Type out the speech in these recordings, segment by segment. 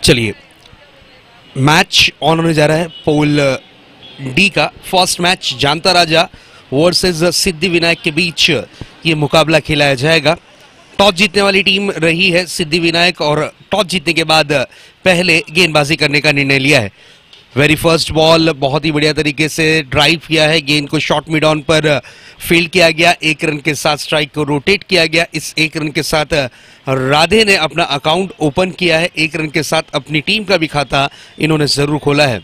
चलिए, match on होने जा रहा है पोल डी का। फर्स्ट मैच जानता राजा वर्सेस सिद्धि विनायक के बीच ये मुकाबला खिलाया जाएगा। टॉस जीतने वाली टीम रही है सिद्धि विनायक और टॉस जीतने के बाद पहले गेंदबाजी करने का निर्णय लिया है। वेरी फर्स्ट बॉल बहुत ही बढ़िया तरीके से ड्राइव किया है, गेंद को शॉर्ट मिड ऑन पर फील्ड किया गया, 1 रन के साथ स्ट्राइक को रोटेट किया गया। इस 1 रन के साथ राधे ने अपना अकाउंट ओपन किया है, 1 रन के साथ अपनी टीम का भी खाता इन्होंने जरूर खोला है।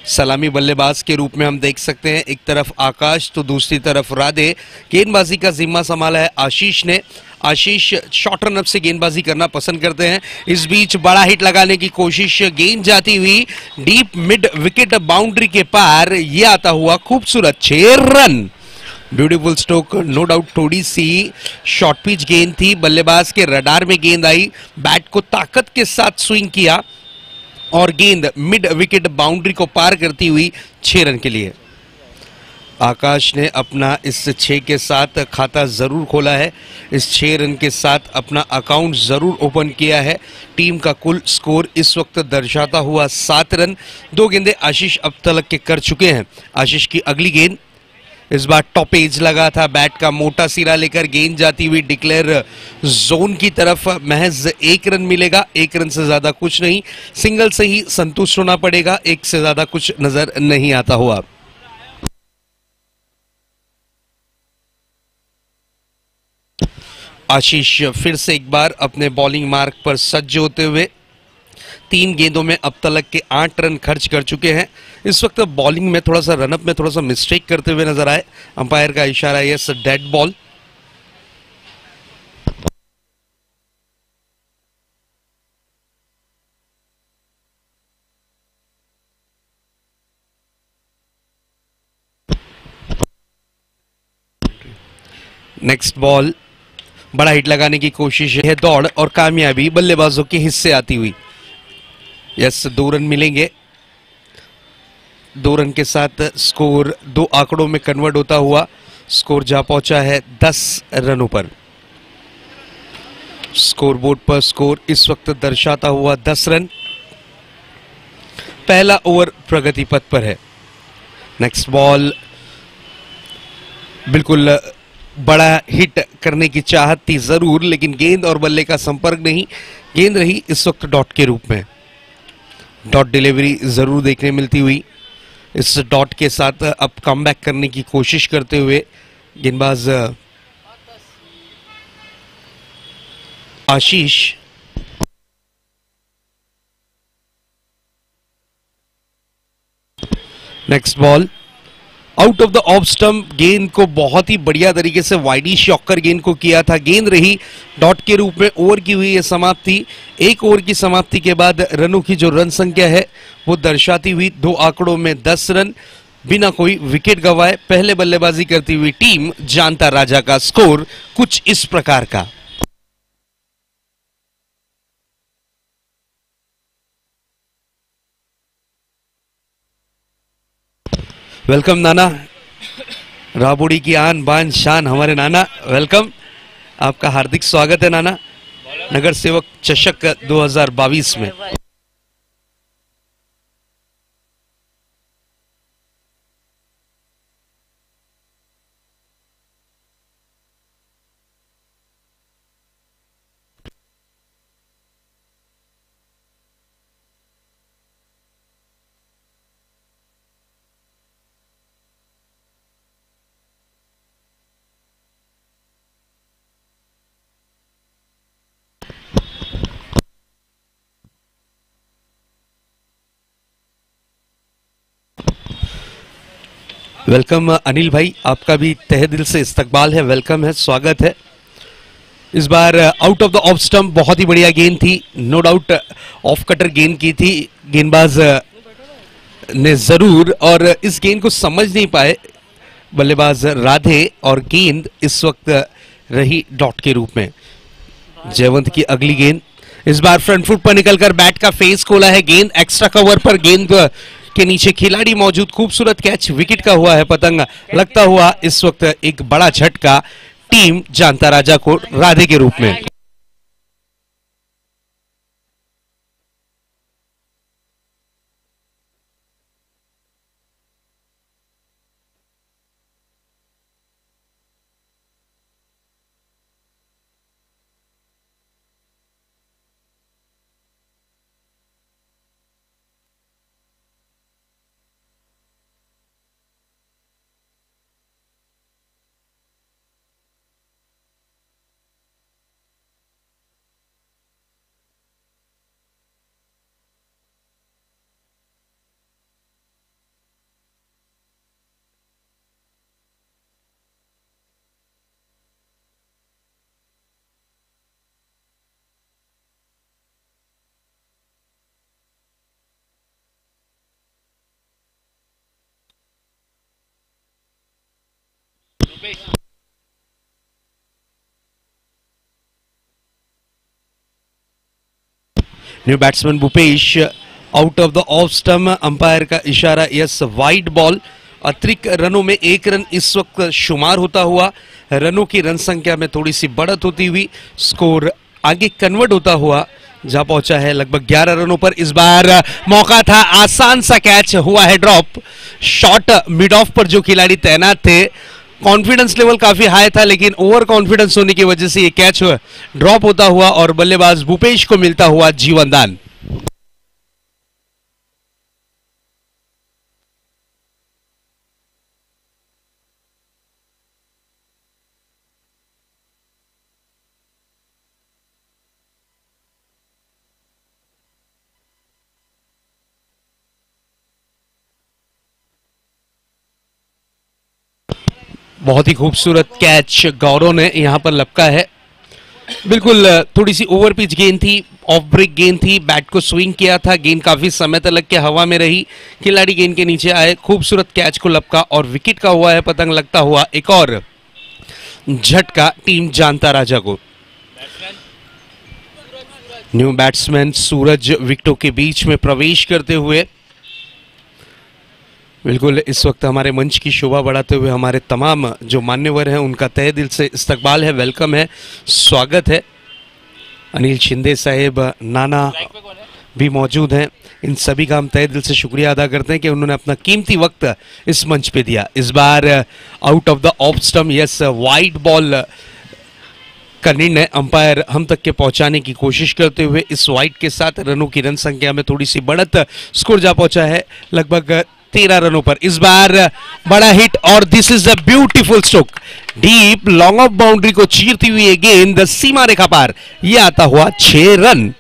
सलामी बल्लेबाज के रूप में हम देख सकते हैं, एक तरफ आकाश तो दूसरी तरफ राधे। गेंदबाजी का जिम्मा संभाला है आशीष ने। आशीष शॉर्ट रन अप से गेंदबाजी करना पसंद करते हैं। इस बीच बड़ा हिट लगाने की कोशिश, गेंद जाती हुई डीप मिड विकेट बाउंड्री के पार, ये आता हुआ खूबसूरत 6 run. Beautiful stroke, no doubt थोड़ी सी शॉर्ट पिच गेंद थी, बल्लेबाज के रडार में गेंद आई, बैट को ताकत के साथ स्विंग किया और गेंद मिड विकेट बाउंड्री को पार करती हुई 6 रन के लिए। आकाश ने अपना इस 6 के साथ खाता जरूर खोला है, इस 6 रन के साथ अपना अकाउंट जरूर ओपन किया है। टीम का कुल स्कोर इस वक्त दर्शाता हुआ 7 रन। 2 गेंदें आशीष अब तक के कर चुके हैं। आशीष की अगली गेंद इस बार टॉप एज लगा था, बैट का मोटा सिरा लेकर गेंद जाती हुई डिक्लेयर जोन की तरफ। महज 1 रन मिलेगा, 1 रन से ज्यादा कुछ नहीं, सिंगल से ही संतुष्ट होना पड़ेगा, 1 से ज्यादा कुछ नजर नहीं आता हुआ। आशीष फिर से एक बार अपने बॉलिंग मार्क पर सज्ज होते हुए 3 गेंदों में अब तक के 8 रन खर्च कर चुके हैं। इस वक्त बॉलिंग में थोड़ा सा रनअप में थोड़ा सा मिस्टेक करते हुए नजर आए, अंपायर का इशारा yes dead ball. Next ball, बड़ा हिट लगाने की कोशिश है, दौड़ और कामयाबी बल्लेबाजों के हिस्से आती हुई। यस 2 रन मिलेंगे। 2 रन के साथ स्कोर 2 आंकड़ों में कन्वर्ट होता हुआ स्कोर जा पहुंचा है 10 रनों पर। स्कोरबोर्ड पर स्कोर इस वक्त दर्शाता हुआ 10 रन। पहला ओवर प्रगति पथ पर है। नेक्स्ट बॉल, बिल्कुल बड़ा हिट करने की चाहत थी जरूर, लेकिन गेंद और बल्ले का संपर्क नहीं, गेंद रही इस वक्त डॉट के रूप में। डॉट डिलीवरी जरूर देखने मिलती हुई। इस डॉट के साथ अब कमबैक करने की कोशिश करते हुए गेंदबाज आशीष। Next ball, out of the off stump, गेंद को बहुत ही बढ़िया तरीके से वाइडी शॉकर गेंद को किया था, गेंद रही डॉट के रूप में। ओवर की हुई यह समाप्ति। 1 ओवर की समाप्ति के बाद रनों की जो रन संख्या है वो दर्शाती हुई 2 आंकड़ों में 10 रन बिना कोई विकेट गंवाए। पहले बल्लेबाजी करती हुई टीम जानता राजा का स्कोर कुछ इस प्रकार का। वेलकम नाना, राबोड़ी की आन बान शान हमारे नाना, वेलकम, आपका हार्दिक स्वागत है नाना नगर सेवक चषक 2022 में। वेलकम अनिल भाई, आपका भी तहे दिल से इस्तकबाल है, वेलकम है, स्वागत है। इस बार out of the off stump बहुत ही बढ़िया गेंद थी, नो डाउट ऑफ कटर गेंद की थी गेंदबाज ने जरूर, और इस गेंद को समझ नहीं पाए बल्लेबाज राधे और गेंद इस वक्त रही डॉट के रूप में। जयवंत की अगली गेंद, इस बार फ्रंट फुट पर निकलकर बैट का फेस खोला है, गेंद एक्स्ट्रा कवर पर, गेंद के नीचे खिलाड़ी मौजूद, खूबसूरत कैच, विकेट का हुआ है पतंग, लगता हुआ इस वक्त एक बड़ा झटका टीम जानता राजा को राधे के रूप में। New batsman Bhupesh out of the off stump, umpire का इशारा यस वाइड बॉल। अतिरिक्त रनों में एक रन इस वक्त शुमार होता हुआ, रनों की रन संख्या में थोड़ी सी बढ़त होती हुई स्कोर आगे कन्वर्ट होता हुआ जा पहुंचा है लगभग 11 रनों पर। इस बार मौका था, आसान सा कैच हुआ है ड्रॉप। शॉट मिड ऑफ पर जो खिलाड़ी तैनात थे, कॉन्फिडेंस लेवल काफी हाई था, लेकिन ओवर कॉन्फिडेंस होने की वजह से ये कैच ड्रॉप होता हुआ और बल्लेबाज भूपेश को मिलता हुआ जीवन दान। बहुत ही खूबसूरत कैच गौरव ने यहां पर लपका है। बिल्कुल थोड़ी सी ओवर पिच गेंद थी, ऑफ ब्रेक गेंद थी, बैट को स्विंग किया था, गेंद काफी समय तक लग के हवा में रही, खिलाड़ी गेंद के नीचे आए, खूबसूरत कैच को लपका और विकेट का हुआ है पतंग लगता हुआ एक और झटका टीम जानता राजा को। न्यू बैट्समैन सूरज विकेटों के बीच में प्रवेश करते हुए बिल्कुल इस वक्त हमारे मंच की शोभा बढ़ाते हुए हमारे तमाम जो मान्यवर हैं उनका तहे दिल से इस्तकबाल है, वेलकम है, स्वागत है। अनिल शिंदे साहेब, नाना भी मौजूद हैं, इन सभी का हम तहे दिल से शुक्रिया अदा करते हैं कि उन्होंने अपना कीमती वक्त इस मंच पे दिया। इस बार out of the off stump yes wide ball का निर्णय अंपायर हम तक के पहुंचाने की कोशिश करते हुए इस वाइड के साथ रनों की रन संख्या में थोड़ी सी बढ़त, स्कोर जा पहुंचा है लगभग 13 रनों पर। इस बार बड़ा हिट और this is a beautiful stroke, deep long off boundary को चीरती हुई गेंद सीमा रेखा पार, यह आता हुआ 6 रन।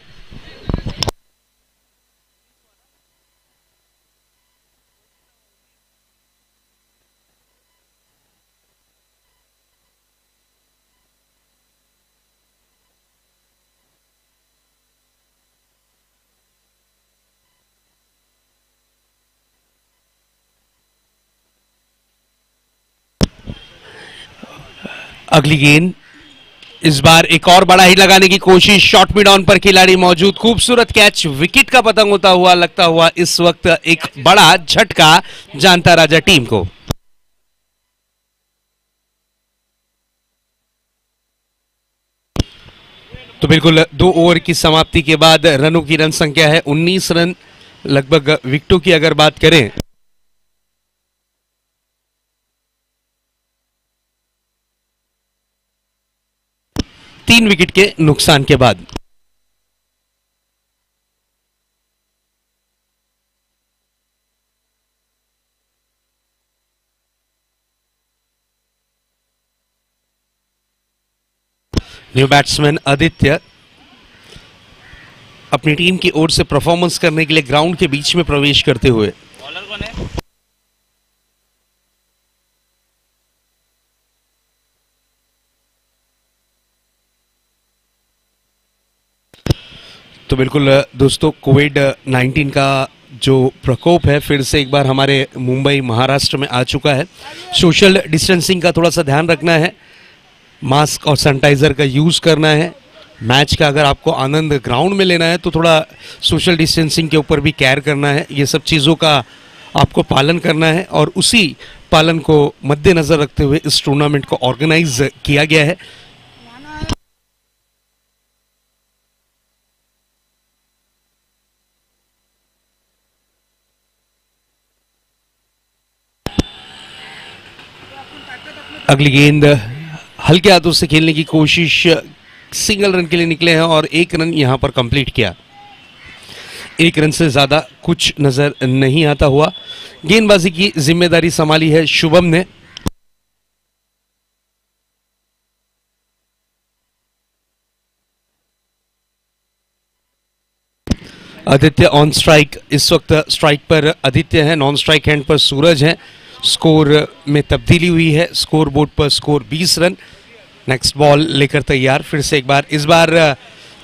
अगली गेंद, इस बार एक और बड़ा हिट लगाने की कोशिश, शॉर्ट मिड ऑन पर खिलाड़ी मौजूद, खूबसूरत कैच, विकेट का पतंग होता हुआ लगता हुआ इस वक्त एक बड़ा झटका जानता राजा टीम को। तो बिल्कुल 2 ओवर की समाप्ति के बाद रनों की रन संख्या है 19 रन, लगभग विकेटों की अगर बात करें तीन विकेट के नुकसान के बाद। न्यू बैट्समैन आदित्य अपनी टीम की ओर से परफॉर्मेंस करने के लिए ग्राउंड के बीच में प्रवेश करते हुए, बॉलर कौन है? तो बिल्कुल दोस्तों, कोविड-19 का जो प्रकोप है फिर से एक बार हमारे मुंबई महाराष्ट्र में आ चुका है। सोशल डिस्टेंसिंग का थोड़ा सा ध्यान रखना है, मास्क और सैनिटाइजर का यूज़ करना है। मैच का अगर आपको आनंद ग्राउंड में लेना है तो थोड़ा सोशल डिस्टेंसिंग के ऊपर भी केयर करना है। ये सब चीज़ों का आपको पालन करना है और उसी पालन को मद्देनज़र रखते हुए इस टूर्नामेंट को ऑर्गेनाइज किया गया है। अगली गेंद हल्के हाथों से खेलने की कोशिश, सिंगल रन के लिए निकले हैं और 1 रन यहां पर कंप्लीट किया। 1 रन से ज्यादा कुछ नजर नहीं आता हुआ। गेंदबाजी की जिम्मेदारी संभाली है शुभम ने। आदित्य ऑन स्ट्राइक, इस वक्त स्ट्राइक पर आदित्य है, नॉन स्ट्राइक हैंड पर सूरज है। स्कोर में तब्दीली हुई है, स्कोर बोर्ड पर स्कोर 20 रन। नेक्स्ट बॉल लेकर तैयार, फिर से एक बार, इस बार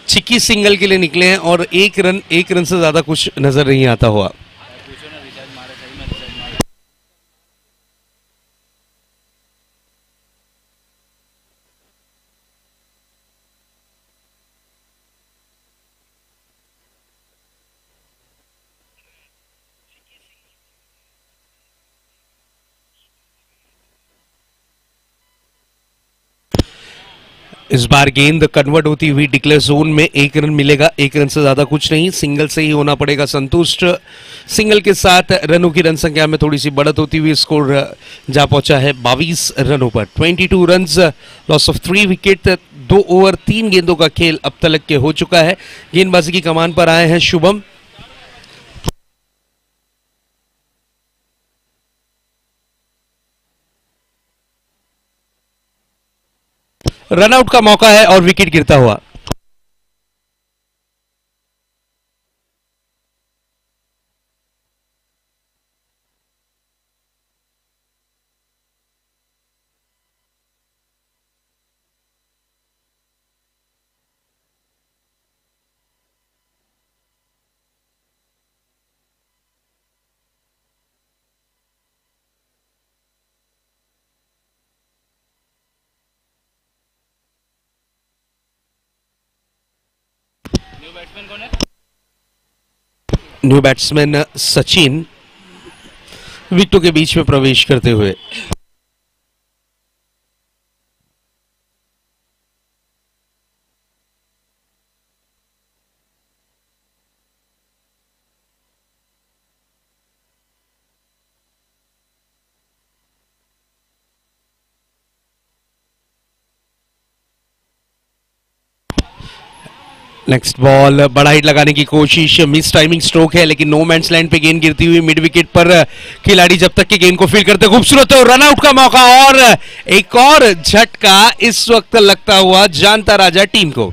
चिक्की सिंगल के लिए निकले हैं और 1 रन से ज्यादा कुछ नजर नहीं आता हुआ। इस बार गेंद कन्वर्ट होती हुई डिक्लेयर जोन में 1 रन मिलेगा, 1 रन से ज्यादा कुछ नहीं, सिंगल से ही होना पड़ेगा संतुष्ट। सिंगल के साथ रनों की रन संख्या में थोड़ी सी बढ़त होती हुई स्कोर जा पहुंचा है 22 रनों पर। 22 runs, loss of 3 wicket, 2 over 3 गेंदों का खेल अब तक के हो चुका है। गेंदबाजी की कमान पर आए हैं शुभम। रनआउट का मौका है और विकेट गिरता हुआ। न्यू बैट्समैन सचिन विकेटों के बीच में प्रवेश करते हुए। नेक्स्ट बॉल, बड़ा हिट लगाने की कोशिश, मिस टाइमिंग स्ट्रोक है लेकिन नो मैंस लैंड पे गेंद गिरती हुई मिड विकेट पर। खिलाड़ी जब तक कि गेंद को फील्ड करते खूबसूरत हो, रन आउट का मौका और एक और झटका इस वक्त लगता हुआ जानता राजा टीम को।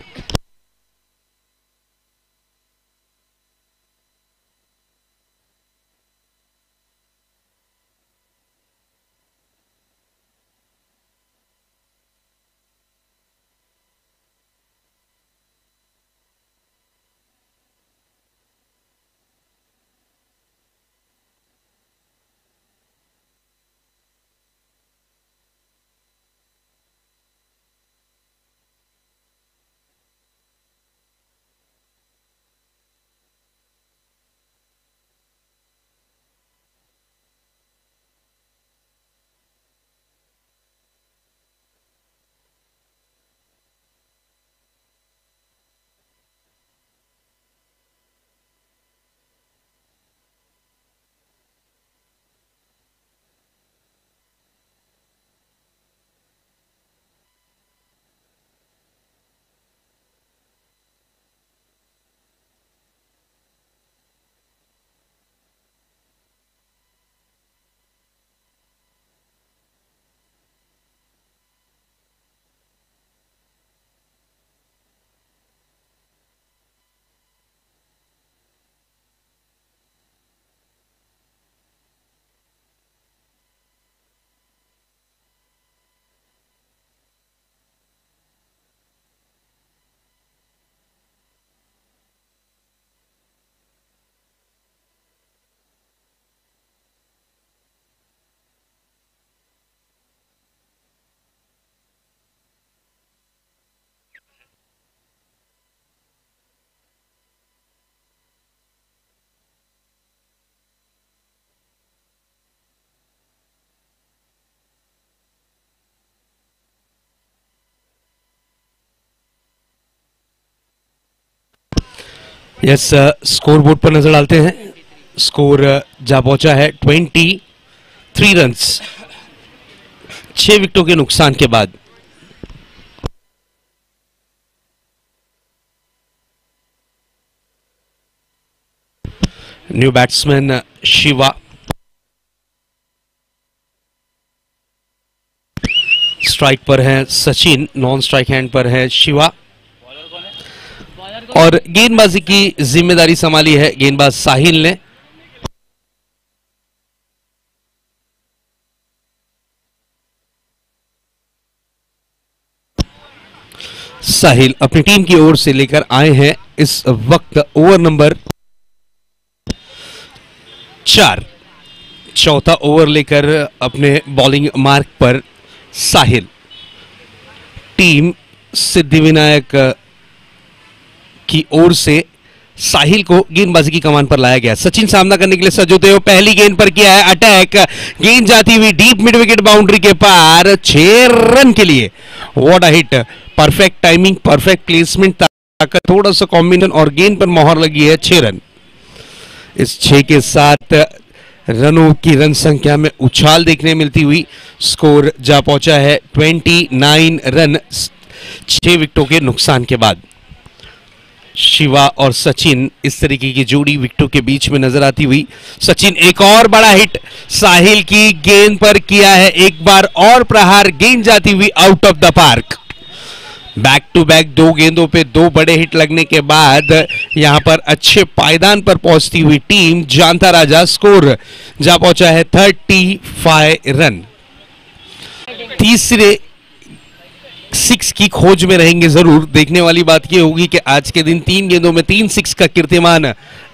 यस, स्कोर बोर्ड पर नजर डालते हैं। स्कोर जा पहुंचा है 23 रन्स 6 विकेटों के नुकसान के बाद। न्यू बैट्समैन शिवा, स्ट्राइक पर है सचिन, नॉन स्ट्राइक हैंड पर है शिवा और गेंदबाजी की जिम्मेदारी संभाली है गेंदबाज साहिल ने। साहिल अपनी टीम की ओर से लेकर आए हैं इस वक्त ओवर नंबर 4, चौथा ओवर लेकर अपने बॉलिंग मार्क पर साहिल। टीम सिद्धिविनायक की ओर से साहिल को गेंदबाजी की कमान पर लाया गया। सचिन सामना करने के लिए सज होते हुए पहली गेंद पर किया है अटैक, गेंद जाती हुई डीप मिड विकेट बाउंड्री के पार 6 रन के लिए। What a hit, perfect timing, perfect placement, ताकत, थोड़ा सा कॉम्बिनेशन और गेंद पर मोहर लगी है 6 रन। इस 6 के साथ रनों की रन संख्या में उछाल देखने मिलती हुई स्कोर जा पहुंचा है 29 रन 6 विकेटों के नुकसान के बाद। शिवा और सचिन इस तरीके की जोड़ी विकेटों के बीच में नजर आती हुई। सचिन एक और बड़ा हिट साहिल की गेंद पर किया है, एक बार और प्रहार, गेंद जाती हुई out of the park. Back to back 2 गेंदों पे 2 बड़े हिट लगने के बाद यहां पर अच्छे पायदान पर पहुंचती हुई टीम जानता राजा स्कोर जा पहुंचा है 35 रन। तीसरे 6 की खोज में रहेंगे जरूर। देखने वाली बात यह होगी कि आज के दिन 3 गेंदों में 3 6 का कीर्तिमान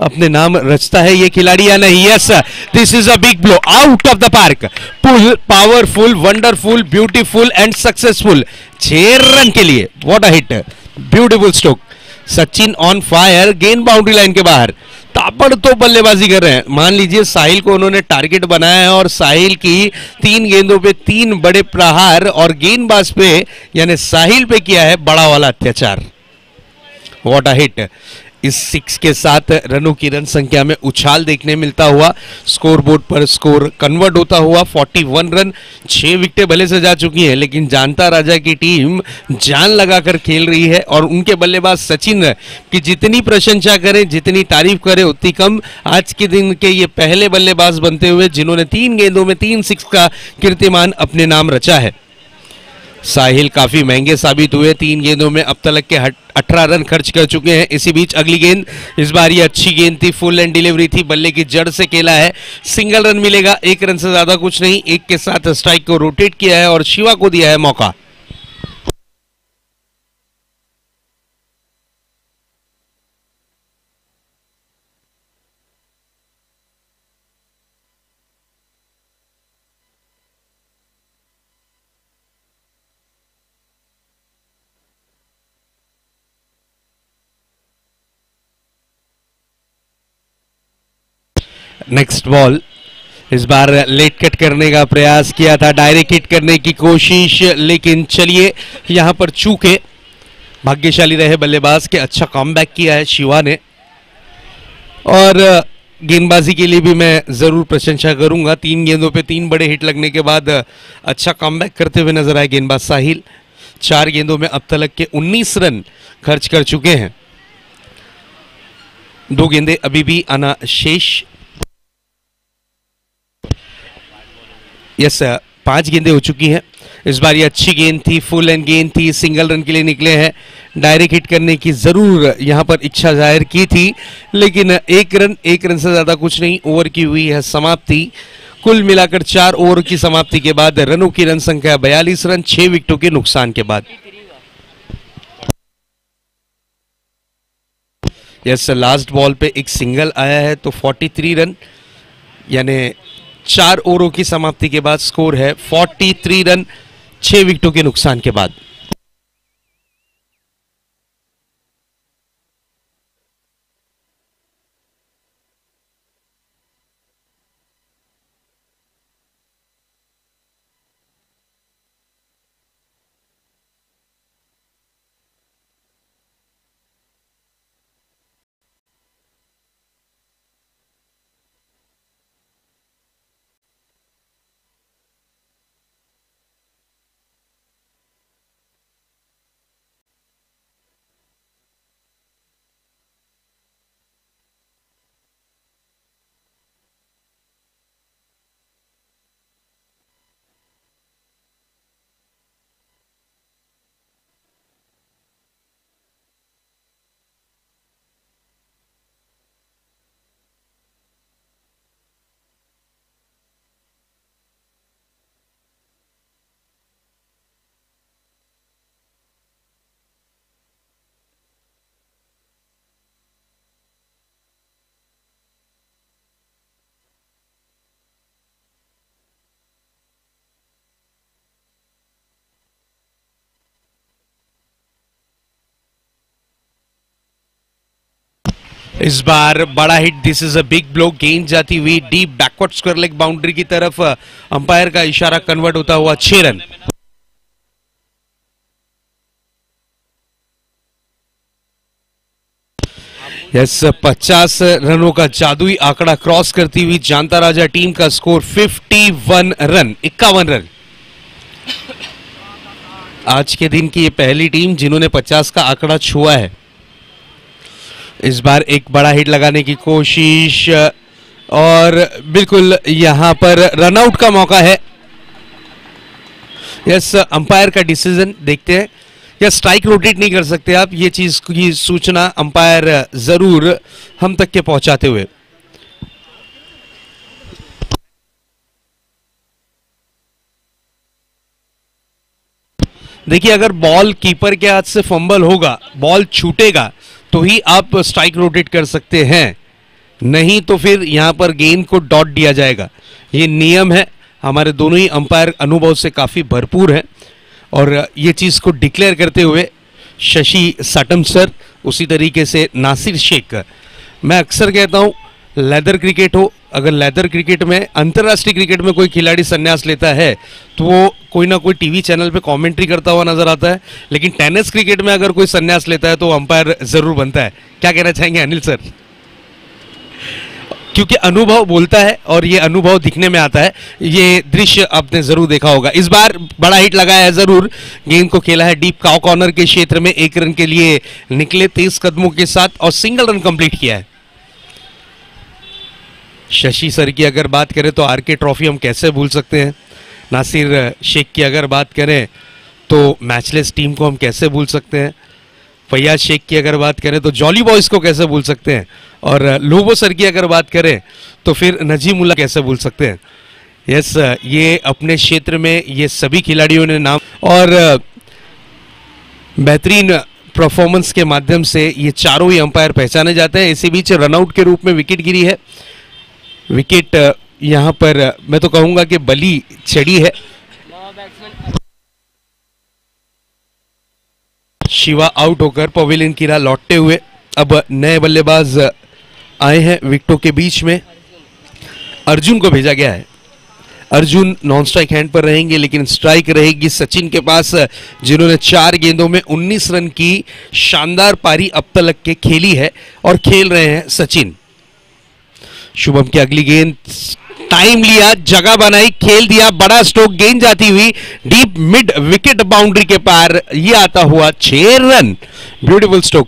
अपने नाम रचता है ये खिलाड़ी या नहीं। Yes, this is a big blow out of the park. Pull, powerful, wonderful, beautiful and successful 6 run के लिए। What a hit, beautiful stroke. Sachin on fire, गेंद बाउंड्री लाइन के बाहर, ताबड़तोड़ बल्लेबाजी कर रहे हैं। मान लीजिए साहिल को उन्होंने टारगेट बनाया है और साहिल की 3 गेंदों पे 3 बड़े प्रहार और गेंदबाज पे यानी साहिल पे किया है बड़ा वाला अत्याचार। What a hit. इस 6 के साथ रनों की रन संख्या में उछाल देखने मिलता हुआ स्कोर बोर्ड पर स्कोर कन्वर्ट होता हुआ 41 रन। 6 विकेटें भले से जा चुकी हैं लेकिन जानता राजा की टीम जान लगाकर खेल रही है और उनके बल्लेबाज सचिन की जितनी प्रशंसा करें, जितनी तारीफ करें उतनी कम। आज के दिन के ये पहले बल्लेबाज बनते हुए जिन्होंने 3 गेंदों में 3 6 का कीर्तिमान अपने नाम रचा है। साहिल काफी महंगे साबित हुए, 3 गेंदों में अब तक के 18 रन खर्च कर चुके हैं। इसी बीच अगली गेंद, इस बार ये अच्छी गेंद थी, फुल एंड डिलीवरी थी, बल्ले की जड़ से खेला है, सिंगल रन मिलेगा, 1 रन से ज्यादा कुछ नहीं। 1 के साथ स्ट्राइक को रोटेट किया है और शिवा को दिया है मौका। नेक्स्ट बॉल, इस बार लेट कट करने का प्रयास किया था, डायरेक्ट हिट करने की कोशिश, लेकिन चलिए यहां पर चूके भाग्यशाली रहे बल्लेबाज के। अच्छा कमबैक किया है शिवा ने और गेंदबाजी के लिए भी मैं जरूर प्रशंसा करूंगा। 3 गेंदों पे 3 बड़े हिट लगने के बाद अच्छा कमबैक करते हुए नजर आए गेंदबाज साहिल। 4 गेंदों में अब तक के 19 रन खर्च कर चुके हैं। 2 गेंदें अभी भी आना शेष। यस, 5 गेंदें हो चुकी हैं। इस बार ये अच्छी गेंद थी, फुल एंड गेंद थी, सिंगल रन के लिए निकले हैं। डायरेक्ट हिट करने की जरूर यहां पर इच्छा जाहिर की थी लेकिन 1 रन से ज्यादा कुछ नहीं। ओवर की हुई है समाप्ति। कुल मिलाकर 4 ओवर की समाप्ति के बाद रनों की रन संख्या 42 रन 6 विकेटों के नुकसान के बाद। यस, लास्ट बॉल पे एक सिंगल आया है तो 43 रन यानी 4 ओवरों की समाप्ति के बाद स्कोर है 43 रन 6 विकेटों के नुकसान के बाद। इस बार बड़ा hit, this is a big blow, गेंद जाती हुई deep backward square leg boundary की तरफ, अंपायर का इशारा कन्वर्ट होता हुआ 6 रन। यस, 50 रनों का जादुई आंकड़ा क्रॉस करती हुई जानता राजा टीम का स्कोर 51 रन, 51 रन। आज के दिन की ये पहली टीम जिन्होंने 50 का आंकड़ा छुआ है। इस बार एक बड़ा हिट लगाने की कोशिश और बिल्कुल यहां पर रनआउट का मौका है। यस, अंपायर का डिसीजन देखते हैं। या स्ट्राइक रोटेट नहीं कर सकते आप, ये चीज की सूचना अंपायर जरूर हम तक के पहुंचाते हुए। देखिए, अगर बॉल कीपर के हाथ से फंबल होगा, बॉल छूटेगा तो ही आप स्ट्राइक रोटेट कर सकते हैं, नहीं तो फिर यहां पर गेंद को डॉट दिया जाएगा। ये नियम है। हमारे दोनों ही अंपायर अनुभव से काफी भरपूर हैं और ये चीज को डिक्लेयर करते हुए शशि साटम सर, उसी तरीके से नासिर शेख। मैं अक्सर कहता हूं, लेदर क्रिकेट हो, अगर लेदर क्रिकेट में, अंतर्राष्ट्रीय क्रिकेट में कोई खिलाड़ी संन्यास लेता है तो वो कोई ना कोई टीवी चैनल पे कमेंट्री करता हुआ नजर आता है, लेकिन टेनिस क्रिकेट में अगर कोई संन्यास लेता है तो अंपायर जरूर बनता है। क्या कहना चाहेंगे अनिल सर? क्योंकि अनुभव बोलता है और ये अनुभव दिखने में आता है। ये दृश्य आपने जरूर देखा होगा। इस बार बड़ा हिट लगाया है जरूर, गेंद को खेला है डीप काउ कॉर्नर के क्षेत्र में, 1 रन के लिए निकले 23 कदमों के साथ और सिंगल रन कंप्लीट किया है। शशि सर की अगर बात करें तो आरके ट्रॉफी हम कैसे भूल सकते हैं। नासिर शेख की अगर बात करें तो मैचलेस टीम को हम कैसे भूल सकते हैं। फैयाज शेख की अगर बात करें तो जॉली बॉयज को कैसे भूल सकते हैं। और लोबो सर की अगर बात करें तो फिर नजीमुल्ला कैसे भूल सकते हैं। यस, ये अपने क्षेत्र में ये सभी खिलाड़ियों ने नाम और बेहतरीन परफॉर्मेंस के माध्यम से ये चारों ही अंपायर पहचाने जाते हैं। इसी बीच रनआउट के रूप में विकेट गिरी है। विकेट यहां पर मैं तो कहूंगा कि बली चढ़ी है। शिवा आउट होकर पवेलियन की राह लौटते हुए अब नए बल्लेबाज आए हैं विकेटों के बीच में। अर्जुन को भेजा गया है। अर्जुन नॉन स्ट्राइक हैंड पर रहेंगे, लेकिन स्ट्राइक रहेगी सचिन के पास, जिन्होंने 4 गेंदों में 19 रन की शानदार पारी अब तक के खेली है और खेल रहे हैं सचिन। शुभम की अगली गेंद, टाइम लिया, जगह बनाई, खेल दिया, बड़ा स्ट्रोक, गेंद जाती हुई डीप मिड विकेट बाउंड्री के पार, ये आता हुआ 6 run. Beautiful stroke,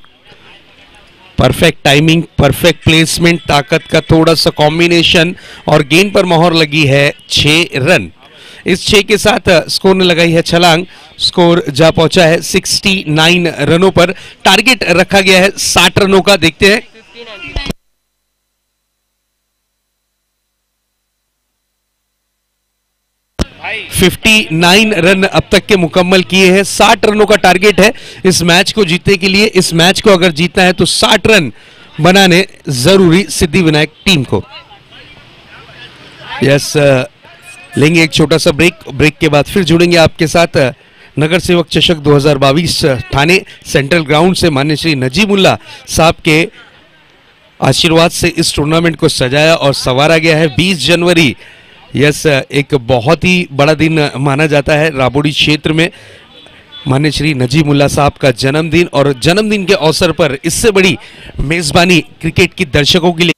perfect timing, perfect placement, ताकत का थोड़ा सा कॉम्बिनेशन और गेंद पर मोहर लगी है 6 रन। इस 6 के साथ स्कोर ने लगाई है छलांग। स्कोर जा पहुंचा है 69 रनों पर। टारगेट रखा गया है 60 रनों का। देखते हैं 59 रन अब तक के मुकम्मल किए हैं। 60 रनों का टारगेट है इस मैच को जीतने के लिए। इस मैच को अगर जीतना है तो 60 रन बनाने जरूरी सिद्धि विनायक टीम को। यस, लेंगे एक छोटा सा ब्रेक के बाद फिर जुड़ेंगे आपके साथ। नगर सेवक चषक 2022 थाने सेंट्रल ग्राउंड से माननीय श्री नजीमुल्ला साहब के आशीर्वाद से इस टूर्नामेंट को सजाया और संवारा गया है। 20 जनवरी, यस, एक बहुत ही बड़ा दिन माना जाता है राबोडी क्षेत्र में। माननीय श्री नजीमुल्ला साहब का जन्मदिन, और जन्मदिन के अवसर पर इससे बड़ी मेजबानी क्रिकेट की दर्शकों के लिए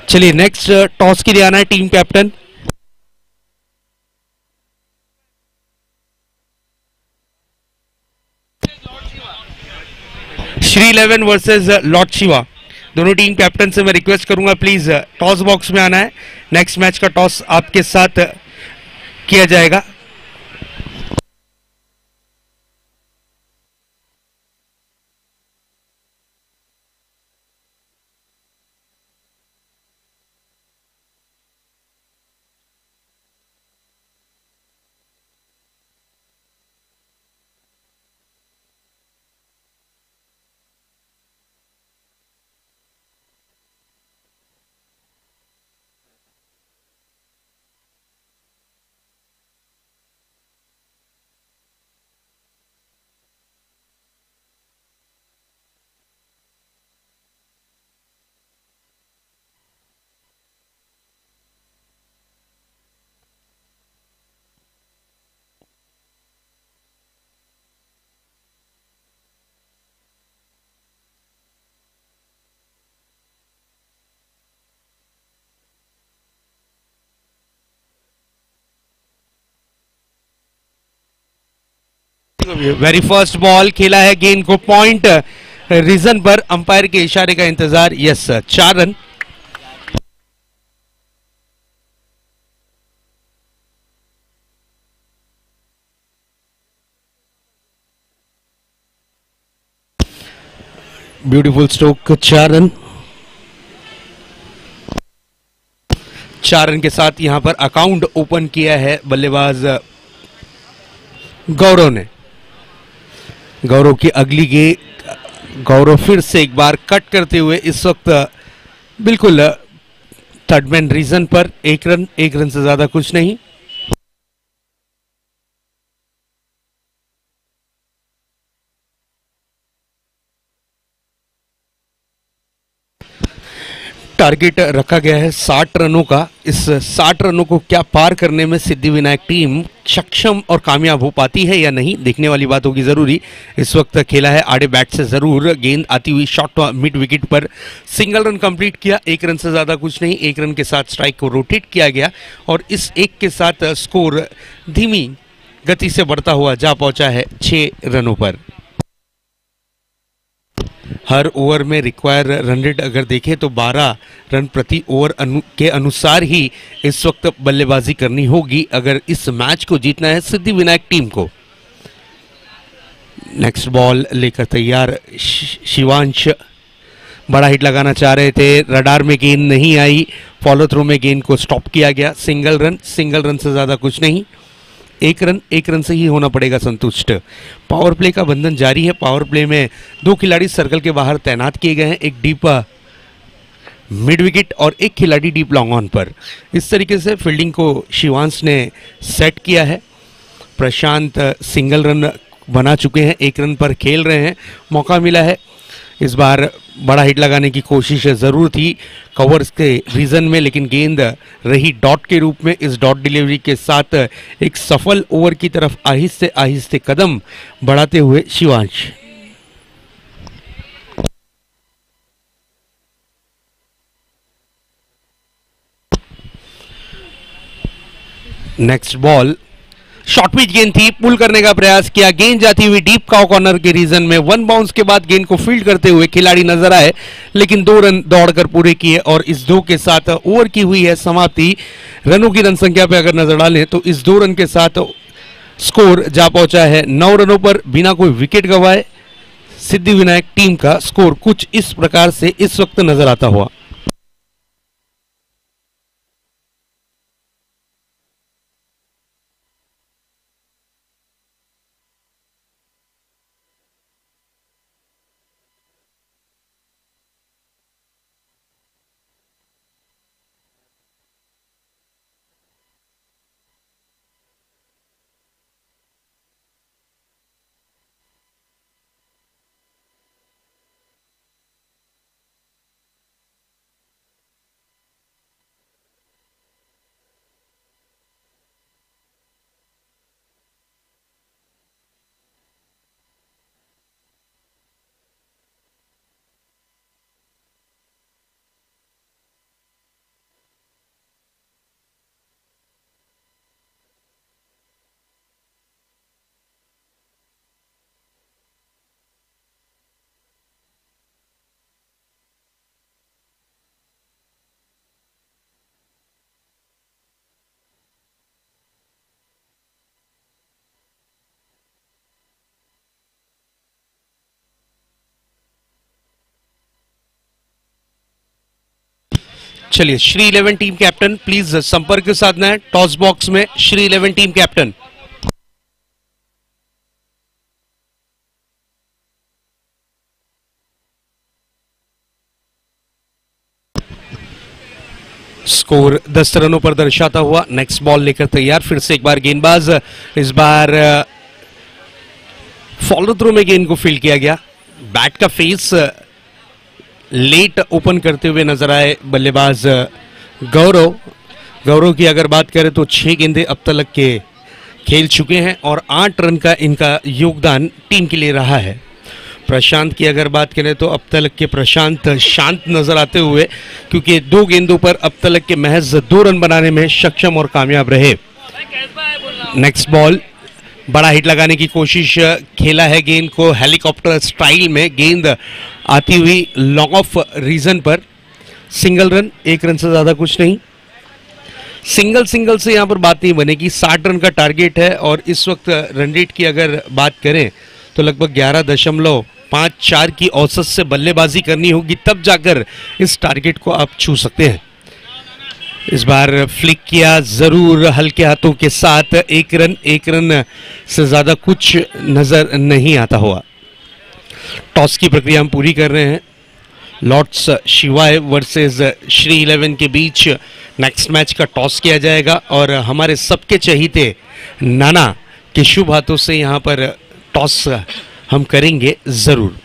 चलिए नेक्स्ट टॉस के लिए आना है team captain. Shri 11 versus Lord Shiva. दोनों टीम कैप्टन से मैं रिक्वेस्ट करूंगा प्लीज टॉस बॉक्स में आना है। नेक्स्ट मैच का टॉस आपके साथ किया जाएगा। वेरी फर्स्ट बॉल खेला है, गेंद को पॉइंट रीजन पर अंपायर के इशारे का इंतजार। Yes sir, 4 run. Beautiful stroke, 4 run. 4 run के साथ यहां पर अकाउंट ओपन किया है बल्लेबाज गौरव ने। गौरव की अगली गेंद, गौरव फिर से एक बार कट करते हुए इस वक्त बिल्कुल थर्ड मैन रीजन पर। 1 रन, 1 रन से ज्यादा कुछ नहीं। टारगेट रखा गया है 60 रनों का। इस 60 रनों को क्या पार करने में सिद्धिविनायक टीम सक्षम और कामयाब हो पाती है या नहीं, देखने वाली बात होगी जरूरी। इस वक्त खेला है आड़े बैट से जरूर, गेंद आती हुई शॉट मिड विकेट पर, सिंगल रन कंप्लीट किया। 1 रन से ज्यादा कुछ नहीं। 1 रन के साथ स्ट्राइक को रोटेट किया गया और इस 1 के साथ स्कोर धीमी गति से बढ़ता हुआ जा पहुंचा है 6 रनों पर। हर ओवर में रिक्वायर रन रेट अगर देखें तो 12 रन प्रति ओवर के अनुसार ही इस वक्त बल्लेबाजी करनी होगी अगर इस मैच को जीतना है सिद्धिविनायक टीम को। नेक्स्ट बॉल लेकर तैयार शिवांश, बड़ा हिट लगाना चाह रहे थे, रडार में गेंद नहीं आई, फॉलो थ्रो में गेंद को स्टॉप किया गया। सिंगल रन, सिंगल रन से ज्यादा कुछ नहीं। 1 रन, 1 रन से ही होना पड़ेगा संतुष्ट। पावर प्ले का बंधन जारी है। पावर प्ले में 2 खिलाड़ी सर्कल के बाहर तैनात किए गए हैं, एक डीप मिड विकेट और एक खिलाड़ी डीप लॉन्ग ऑन पर। इस तरीके से फील्डिंग को शिवांश ने सेट किया है। प्रशांत सिंगल रन बना चुके हैं, 1 रन पर खेल रहे हैं। मौका मिला है इस बार, बड़ा हिट लगाने की कोशिश जरूर थी कवर्स के रीजन में, लेकिन गेंद रही डॉट के रूप में। इस डॉट डिलीवरी के साथ एक सफल ओवर की तरफ आहिस्ते आहिस्ते कदम बढ़ाते हुए Shivansh. Next ball short pitch गेंद थी, पुल करने का प्रयास किया, गेंद जाती हुई डीप काउ कॉर्नर के रीजन में। 1 बाउंस के बाद गेंद को फील्ड करते हुए खिलाड़ी नजर आए, लेकिन 2 रन दौड़कर पूरे किए और इस 2 के साथ ओवर की हुई है समाप्ति। रनों की रन संख्या पे अगर नजर डालें तो इस 2 रन के साथ स्कोर जा पहुंचा है 9 रनों पर बिना कोई विकेट गंवाए। सिद्धिविनायक टीम का स्कोर कुछ इस प्रकार से इस वक्त नजर आता हुआ। चलिए श्री 11 टीम कैप्टन प्लीज संपर्क साधना है टॉस बॉक्स में। Shri 11 team captain. स्कोर 10 रनों पर दर्शाता हुआ नेक्स्ट बॉल लेकर तैयार। फिर से एक बार गेंदबाज, इस बार फॉलो थ्रू में गेंद को फील्ड किया गया। बैट का फेस लेट ओपन करते हुए नजर आए बल्लेबाज गौरव की अगर बात करें तो 6 गेंदें अब तक के खेल चुके हैं और 8 रन का इनका योगदान टीम के लिए रहा है। प्रशांत की अगर बात करें तो अब तक के प्रशांत शांत नजर आते हुए, क्योंकि 2 गेंदों पर अब तक के महज 2 रन बनाने में सक्षम और कामयाब रहे। नेक्स्ट बॉल, बड़ा हिट लगाने की कोशिश, खेला है गेंद को हेलीकॉप्टर स्टाइल में, गेंद आती हुई लॉन्ग ऑफ रीजन पर। सिंगल रन, 1 रन से ज्यादा कुछ नहीं। सिंगल से यहां पर बात नहीं बनेगी। 60 रन का टारगेट है और इस वक्त रन रेट की अगर बात करें तो लगभग 11.54 की औसत से बल्लेबाजी करनी होगी, तब जाकर इस टारगेट को आप छू सकते हैं। इस बार फ्लिक किया जरूर हल्के हाथों के साथ। 1 रन से ज्यादा कुछ नजर नहीं आता हुआ। टॉस की प्रक्रिया हम पूरी कर रहे हैं। लॉर्ड्स शिवाय वर्सेस श्री 11 के बीच नेक्स्ट मैच का टॉस किया जाएगा और हमारे सबके चहीते नाना के शुभ हाथों से यहां पर टॉस हम करेंगे जरूर।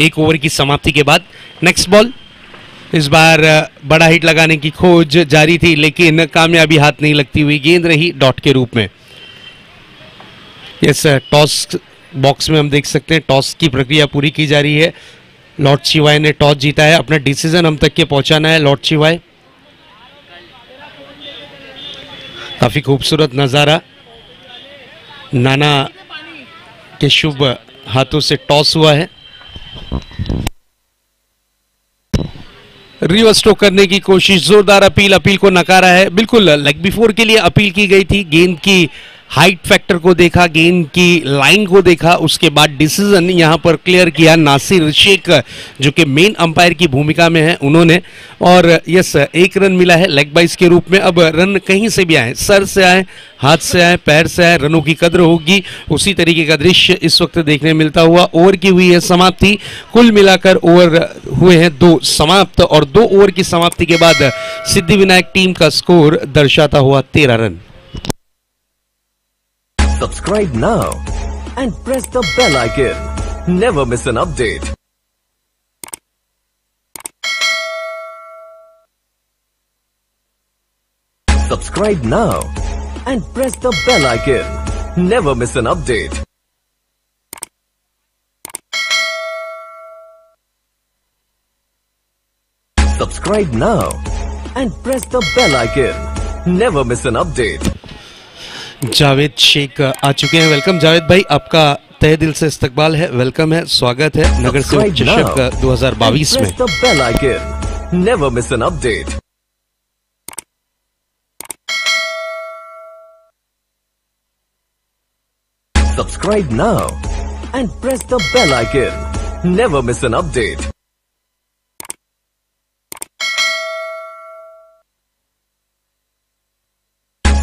1 ओवर की समाप्ति के बाद नेक्स्ट बॉल, इस बार बड़ा हिट लगाने की खोज जारी थी लेकिन कामयाबी हाथ नहीं लगती हुई, गेंद रही डॉट के रूप में। यस, टॉस बॉक्स में हम देख सकते हैं टॉस की प्रक्रिया पूरी की जा रही है। लॉर्ड शिवाय ने टॉस जीता है, अपना डिसीजन हम तक के पहुंचाना है। लॉर्ड शिवाय, काफी खूबसूरत नजारा, नाना के शुभ हाथों से टॉस हुआ है। रिवर्स स्ट्रोक करने की कोशिश, जोरदार अपील को नकारा है। बिल्कुल लेग बिफोर के लिए अपील की गई थी। गेंद की हाइट फैक्टर को देखा, गेंद की लाइन को देखा, उसके बाद डिसीजन यहां पर क्लियर किया नासिर शेख जो कि मेन अंपायर की भूमिका में है उन्होंने। और यस, 1 रन मिला है लेग बाइस के रूप में। अब रन कहीं से भी आए, सर से आए, हाथ से आए, पैर से आए, रनों की कद्र होगी। उसी तरीके का दृश्य इस वक्त देखने मिलता हुआ। ओवर की हुई है समाप्ति, कुल मिलाकर ओवर हुए हैं 2 समाप्त और 2 ओवर की समाप्ति के बाद सिद्धिविनायक टीम का स्कोर दर्शाता हुआ 13 run. Subscribe now and press the bell icon. Never miss an update. Subscribe now and press the bell icon. Never miss an update. Subscribe now and press the bell icon. Never miss an update. Javed Shaikh आ चुके हैं। Welcome Javed भाई, आपका तहे दिल से इस्तकबाल है, वेलकम है, स्वागत है नगर सेवक चषक 2022 में। Bell icon, never miss an update. Subscribe now and press the bell icon, never miss an update.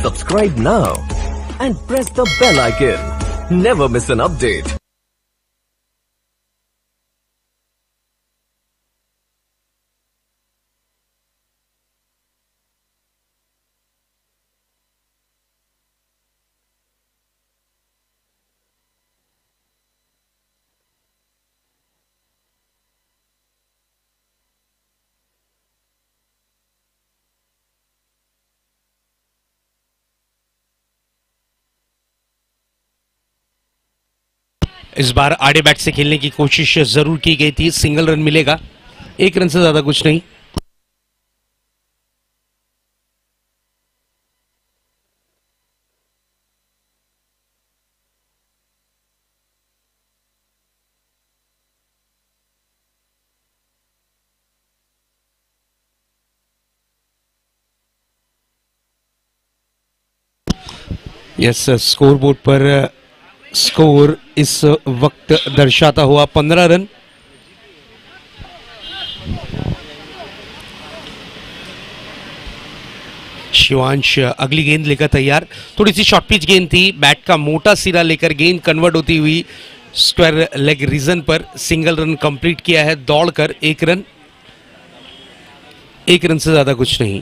Subscribe now and press the bell icon. Never miss an update. इस बार आड़े बैट से खेलने की कोशिश जरूर की गई थी, सिंगल रन मिलेगा, 1 रन से ज्यादा कुछ नहीं। यस, स्कोर बोर्ड पर स्कोर इस वक्त दर्शाता हुआ 15 रन। शिवांश अगली गेंद लेकर तैयार। थोड़ी सी शॉर्ट पिच गेंद थी, बैट का मोटा सिरा लेकर गेंद कन्वर्ट होती हुई स्क्वायर लेग रीजन पर सिंगल रन कंप्लीट किया है दौड़कर। एक रन से ज्यादा कुछ नहीं।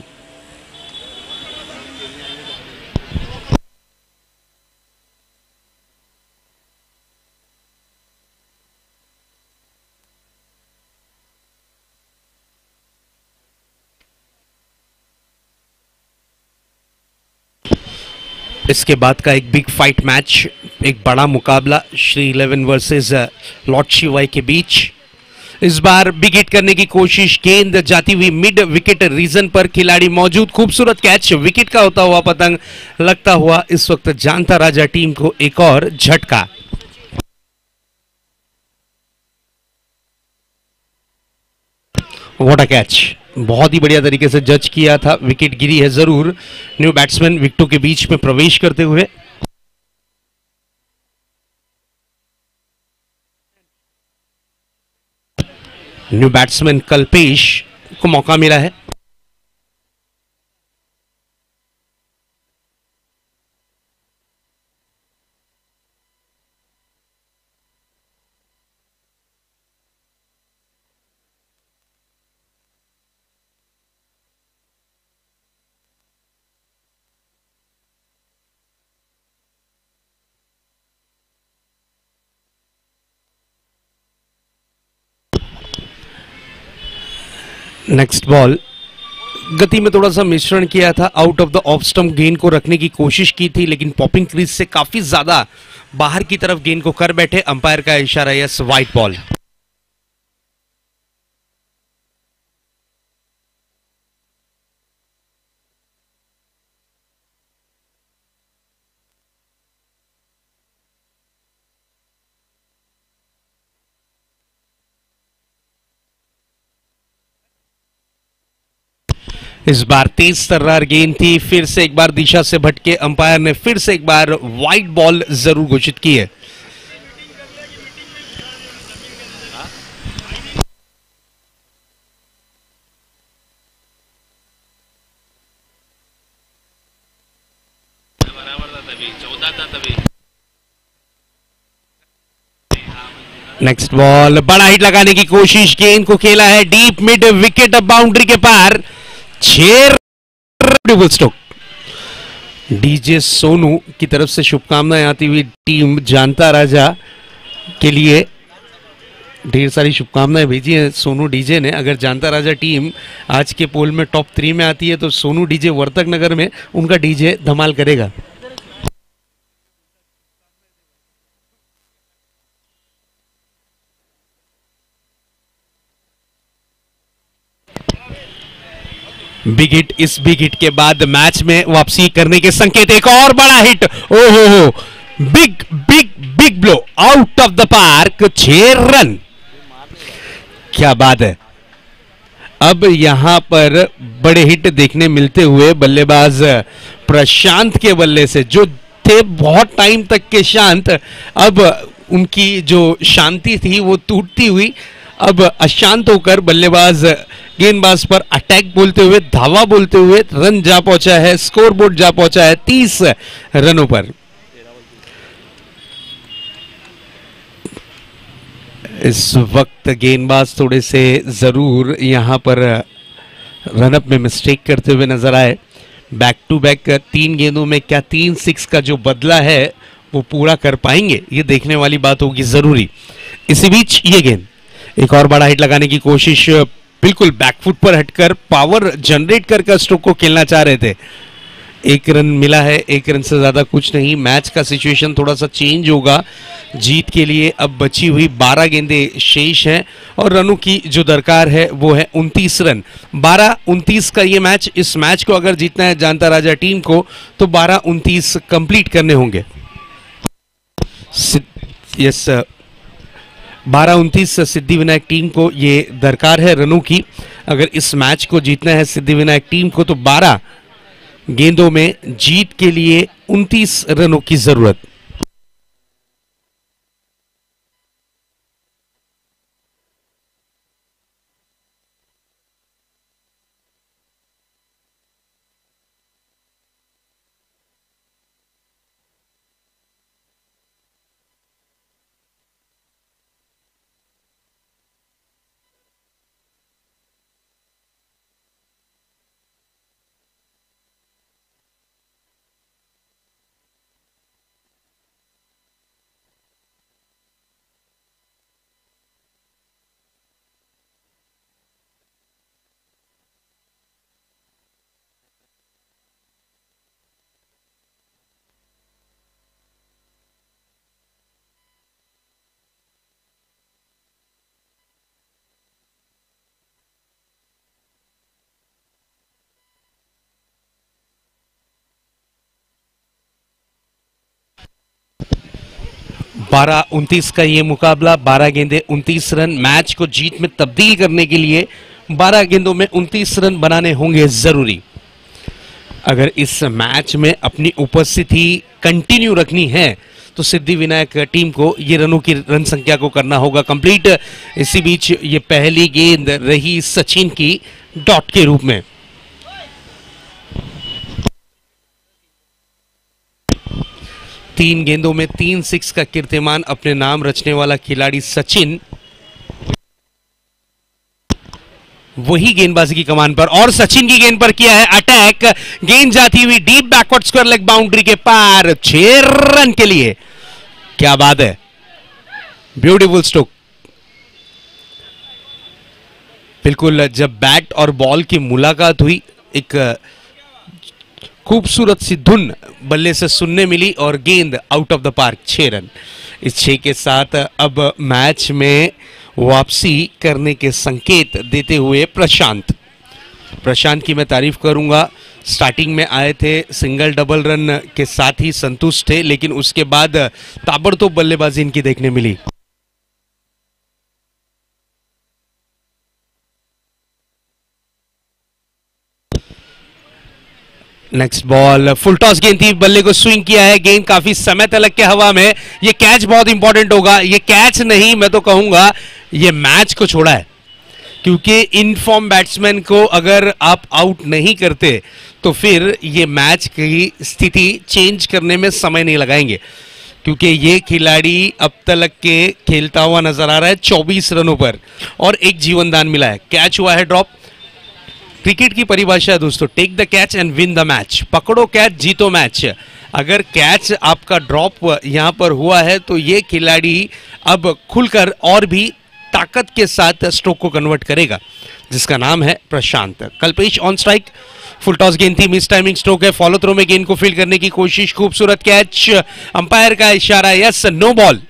इसके बाद का एक बिग फाइट मैच, एक बड़ा मुकाबला श्री 11 वर्सेस लॉर्ड शिवाई के बीच। इस बार बिग हिट करने की कोशिश, गेंद जाती हुई मिड विकेट रीजन पर, खिलाड़ी मौजूद, खूबसूरत कैच, विकेट का होता हुआ पतंग लगता हुआ इस वक्त जानता राजा टीम को एक और झटका। व्हाट अ कैच, बहुत ही बढ़िया तरीके से जज किया था, विकेट गिरी है जरूर। न्यू बैट्समैन विकेटों के बीच में प्रवेश करते हुए। न्यू बैट्समैन कल्पेश को मौका मिला है। नेक्स्ट बॉल, गति में थोड़ा सा मिश्रण किया था, out of the off stump गेंद को रखने की कोशिश की थी, लेकिन पॉपिंग क्रीज से काफी ज्यादा बाहर की तरफ गेंद को कर बैठे। अंपायर का इशारा, यस वाइट बॉल। इस बार तेज तर्रार गेंद थी, फिर से एक बार दिशा से भटके अंपायर ने फिर से एक बार वाइड बॉल जरूर घोषित की है। नेक्स्ट बॉल, बड़ा हिट लगाने की कोशिश, गेंद को खेला है डीप मिड विकेट, बाउंड्री के पार, 6 स्ट्रोक। डीजे सोनू की तरफ से शुभकामनाएं आती हुई टीम जानता राजा के लिए, ढेर सारी शुभकामनाएं भेजी है सोनू डीजे ने। अगर जानता राजा टीम आज के पोल में टॉप 3 में आती है तो सोनू डीजे वर्तक नगर में उनका डीजे धमाल करेगा। बिग हिट, इस बिग हिट के बाद मैच में वापसी करने के संकेत, एक और बड़ा हिट, ओहो हो, big big big blow out of the park, 6 run, क्या बात है। अब यहां पर बड़े हिट देखने मिलते हुए बल्लेबाज प्रशांत के बल्ले से, जो थे बहुत टाइम तक के शांत, अब उनकी जो शांति थी वो टूटती हुई अब अशांत होकर बल्लेबाज गेंदबाज पर अटैक बोलते हुए, धावा बोलते हुए रन जा पहुंचा है, स्कोर बोर्ड जा पहुंचा है 30 रनों पर। इस वक्त गेंदबाज थोड़े से जरूर यहां पर रनअप में मिस्टेक करते हुए नजर आए। बैक टू बैक 3 गेंदों में क्या 3 6 का जो बदला है वो पूरा कर पाएंगे, ये देखने वाली बात होगी जरूरी। इसी बीच ये गेंद, एक और बड़ा हिट लगाने की कोशिश, बिल्कुल बैकफुट पर हटकर पावर जनरेट कर स्ट्रोक को खेलना चाह रहे थे। 1 रन मिला है, 1 रन से ज्यादा कुछ नहीं। मैच का सिचुएशन थोड़ा सा चेंज होगा जीत के लिए। अब बची हुई 12 गेंदें शेष हैं और रनों की जो दरकार है वो है 29 रन। 12-29 का ये मैच, इस मैच को अगर जीतना है जानता राजा टीम को तो 12-29 कंप्लीट करने होंगे। यस, 12-29 सिद्धि विनायक टीम को ये दरकार है रनों की। अगर इस मैच को जीतना है सिद्धि विनायक टीम को तो 12 गेंदों में जीत के लिए 29 रनों की जरूरत। 12-29 का ये मुकाबला, 12 गेंदे 29 रन। मैच को जीत में तब्दील करने के लिए 12 गेंदों में 29 रन बनाने होंगे जरूरी। अगर इस मैच में अपनी उपस्थिति कंटिन्यू रखनी है तो सिद्धि विनायक टीम को ये रनों की रन संख्या को करना होगा कंप्लीट। इसी बीच ये पहली गेंद रही सचिन की डॉट के रूप में। तीन गेंदों में 3 6 का कीर्तिमान अपने नाम रचने वाला खिलाड़ी सचिन वही गेंदबाजी की कमान पर, और सचिन की गेंद पर किया है अटैक। गेंद जाती हुई deep backward square leg boundary के पार 6 रन के लिए। क्या बात है, ब्यूटीफुल स्ट्रोक। बिल्कुल जब बैट और बॉल की मुलाकात हुई एक खूबसूरत सी धुन बल्ले से सुनने मिली और गेंद out of the park. 6 run. इस 6 के साथ अब मैच में वापसी करने के संकेत देते हुए प्रशांत की मैं तारीफ करूंगा। स्टार्टिंग में आए थे, सिंगल डबल रन के साथ ही संतुष्ट थे, लेकिन उसके बाद ताबड़तोड़ बल्लेबाजी इनकी देखने मिली। नेक्स्ट बॉल, फुल टॉस गेंद थी, बल्ले को स्विंग किया है, गेंद काफी समय तक के हवा में। ये कैच बहुत इंपॉर्टेंट होगा। ये कैच नहीं, मैं तो कहूंगा ये मैच को छोड़ा है, क्योंकि इनफॉर्म बैट्समैन को अगर आप आउट नहीं करते तो फिर ये मैच की स्थिति चेंज करने में समय नहीं लगाएंगे, क्योंकि ये खिलाड़ी अब तक के खेलता हुआ नजर आ रहा है 24 रनों पर और एक जीवनदान मिला है। कैच हुआ है ड्रॉप। क्रिकेट की परिभाषा है दोस्तों, take the catch and win the match. पकड़ो कैच, जीतो मैच। अगर कैच आपका ड्रॉप यहां पर हुआ है तो ये खिलाड़ी अब खुलकर और भी ताकत के साथ स्ट्रोक को कन्वर्ट करेगा, जिसका नाम है Prashant. Kalpesh on strike. Full toss गेंद थी, मिस टाइमिंग स्ट्रोक है। फॉलो थ्रो में गेंद को फील्ड करने की कोशिश, खूबसूरत कैच। अंपायर का इशारा, yes no ball.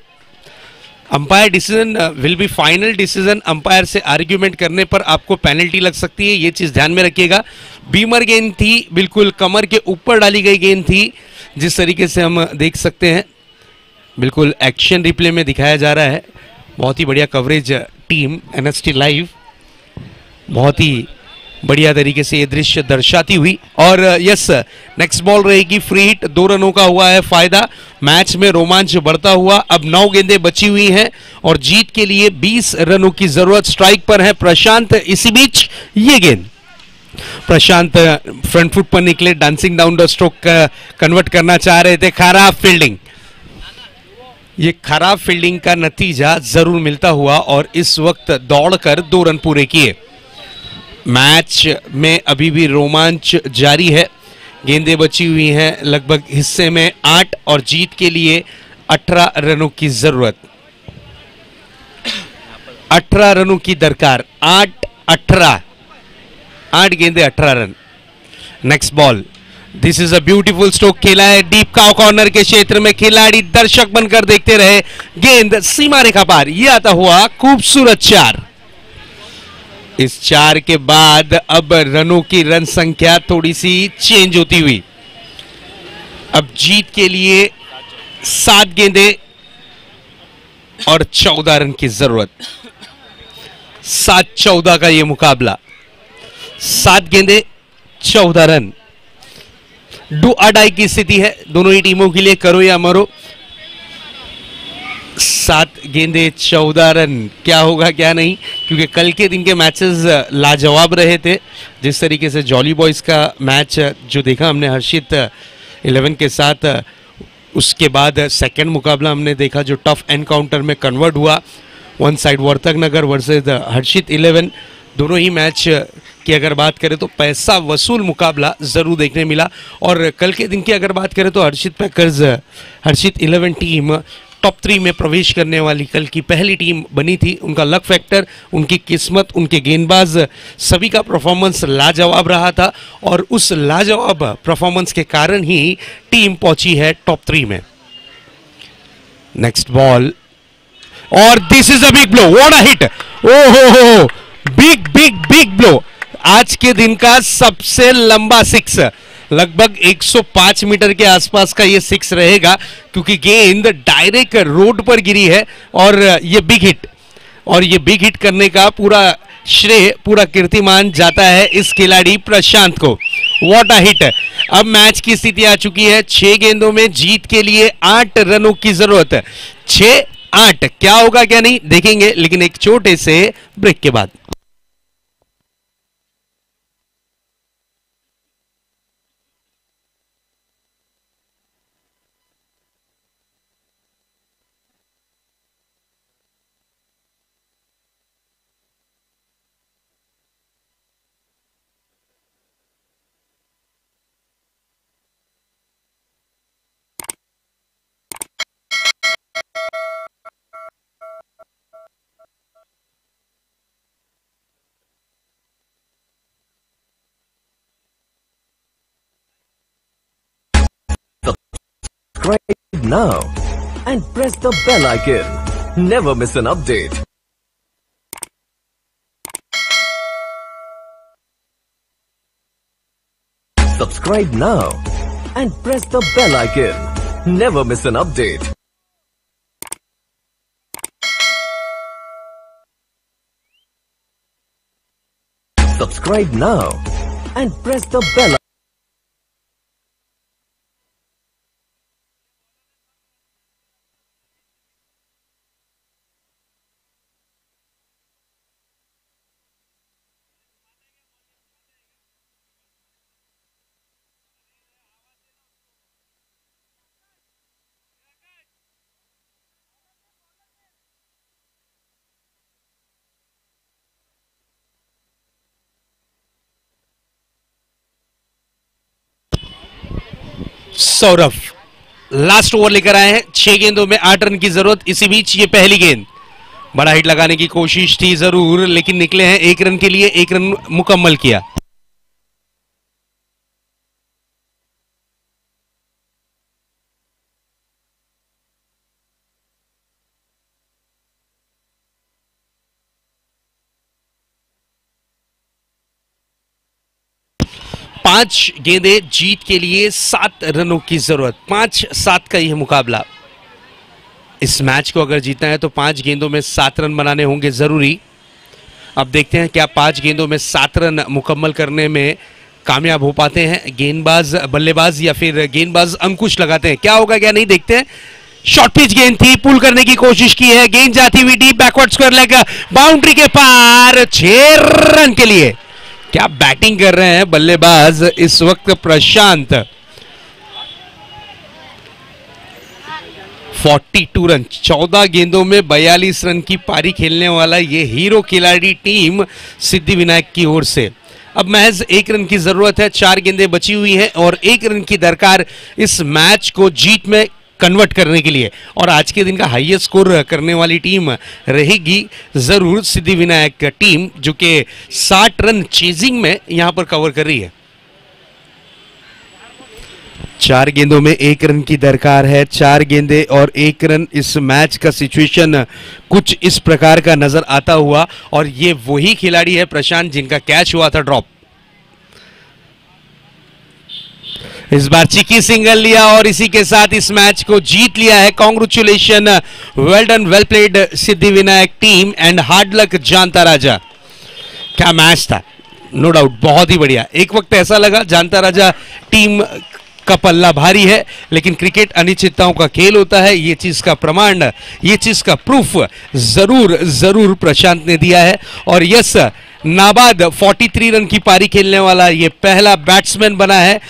Umpire decision will be final decision. Umpire से आर्ग्यूमेंट करने पर आपको पेनल्टी लग सकती है, ये चीज ध्यान में रखिएगा। बीमर गेंद थी, बिल्कुल कमर के ऊपर डाली गई गेंद थी, जिस तरीके से हम देख सकते हैं। बिल्कुल एक्शन रिप्ले में दिखाया जा रहा है। बहुत ही बढ़िया कवरेज टीम एनएसटी लाइव बहुत ही बढ़िया तरीके से ये दृश्य दर्शाती हुई। और यस, नेक्स्ट बॉल रहेगी फ्री हिट। 2 रनों का हुआ है फायदा। मैच में रोमांच बढ़ता हुआ। अब 9 गेंदें बची हुई हैं और जीत के लिए 20 रनों की जरूरत। स्ट्राइक पर है प्रशांत। इसी बीच ये गेंद, प्रशांत फ्रंट फुट पर निकले, dancing down the stroke convert करना चाह रहे थे। खराब फील्डिंग, ये खराब फील्डिंग का नतीजा जरूर मिलता हुआ और इस वक्त दौड़कर 2 रन पूरे किए। मैच में अभी भी रोमांच जारी है। गेंदें बची हुई हैं लगभग हिस्से में 8 और जीत के लिए 18 रनों की जरूरत। 18 रनों की दरकार। 8 गेंदें 18 run. Next ball, this is a beautiful stroke खेला है डीप काउ कॉर्नर के क्षेत्र में। खिलाड़ी दर्शक बनकर देखते रहे, गेंद सीमा रेखा पार। यह आता हुआ खूबसूरत 4। इस 4 के बाद अब रनों की रन संख्या थोड़ी सी चेंज होती हुई। अब जीत के लिए 7 गेंदें और 14 रन की जरूरत। 7-14 का यह मुकाबला। 7 गेंदें 14 रन, डू और डाई की स्थिति है दोनों ही टीमों के लिए, करो या मरो। 7 गेंदें 14 रन, क्या होगा क्या नहीं, क्योंकि कल के दिन के मैचेस लाजवाब रहे थे। जिस तरीके से जॉली बॉयज का मैच जो देखा हमने हर्षित 11 के साथ, उसके बाद सेकंड मुकाबला हमने देखा जो टफ एनकाउंटर में कन्वर्ट हुआ। वन साइड वर्तक नगर वर्सेस हर्षित 11। दोनों ही मैच की अगर बात करें तो पैसा वसूल मुकाबला जरूर देखने मिला। और कल के दिन की अगर बात करें तो हर्षित पैकर्स, हर्षित 11 टीम टॉप 3 में प्रवेश करने वाली कल की पहली टीम बनी थी। उनका लक फैक्टर, उनकी किस्मत, उनके गेंदबाज, सभी का परफॉर्मेंस लाजवाब रहा था और उस लाजवाब परफॉर्मेंस के कारण ही टीम पहुंची है टॉप 3 में। नेक्स्ट बॉल, और this is a big blow, what a hit. ओहो, बिग बिग बिग ब्लो। आज के दिन का सबसे लंबा 6। लगभग 105 मीटर के आसपास का ये 6 रहेगा, क्योंकि गेंद डायरेक्ट रोड पर गिरी है और ये बिग हिट, और ये बिग हिट करने का पूरा श्रेय, पूरा कीर्तिमान जाता है इस खिलाड़ी प्रशांत को। What a hit. अब मैच की स्थिति आ चुकी है 6 गेंदों में जीत के लिए 8 रनों की जरूरत है। 6-8 क्या होगा क्या नहीं देखेंगे, लेकिन एक छोटे से ब्रेक के बाद। Subscribe now and press the bell icon. Never miss an update. Subscribe now and press the bell icon. Never miss an update. Subscribe now and press the bell icon. Saurabh last over लेकर आए हैं, 6 गेंदों में 8 run की जरूरत। इसी बीच ये पहली गेंद, बड़ा हिट लगाने की कोशिश थी जरूर, लेकिन निकले हैं 1 रन के लिए, 1 रन मुकम्मल किया। पांच गेंदें जीत के लिए 7 रनों की जरूरत। 5-7 का यह मुकाबला। इस मैच को अगर जीतना है तो 5 गेंदों में 7 रन बनाने होंगे जरूरी। अब देखते हैं क्या 5 गेंदों में 7 रन मुकम्मल करने में कामयाब हो पाते हैं गेंदबाज, बल्लेबाज, या फिर गेंदबाज अंकुश लगाते हैं। क्या होगा क्या नहीं देखते हैं। शॉर्ट पिच गेंद थी, पुल करने की कोशिश की है, गेंद जाती हुई deep backward square leg, boundary के पार, 6 रन के लिए। क्या बैटिंग कर रहे हैं बल्लेबाज इस वक्त प्रशांत। 42 रन, 14 गेंदों में 42 रन की पारी खेलने वाला ये हीरो खिलाड़ी टीम सिद्धिविनायक की ओर से। अब महज 1 रन की जरूरत है, 4 गेंदें बची हुई हैं और 1 रन की दरकार इस मैच को जीत में कन्वर्ट करने के लिए। और आज के दिन का हाईएस्ट स्कोर करने वाली टीम रहेगी जरूर सिद्धिविनायक टीम, जो कि 60 रन चेजिंग में यहां पर कवर कर रही है। 4 गेंदों में 1 रन की दरकार है, 4 गेंदें और 1 रन। इस मैच का सिचुएशन कुछ इस प्रकार का नजर आता हुआ, और ये वही खिलाड़ी है प्रशांत जिनका कैच हुआ था ड्रॉप। इस बार चिकी सिंगल लिया और इसी के साथ इस मैच को जीत लिया है। Congratulation, well done, well played Siddhivinayak team and hard luck जानता राजा। क्या मैच था, नो डाउट, बहुत ही बढ़िया। एक वक्त ऐसा लगा जानता राजा टीम का पल्ला भारी है, लेकिन क्रिकेट अनिश्चितताओं का खेल होता है। ये चीज का प्रमाण, ये चीज का प्रूफ जरूर जरूर प्रशांत ने दिया है। और यस, नाबाद 43 रन की पारी खेलने वाला ये पहला बैट्समैन बना है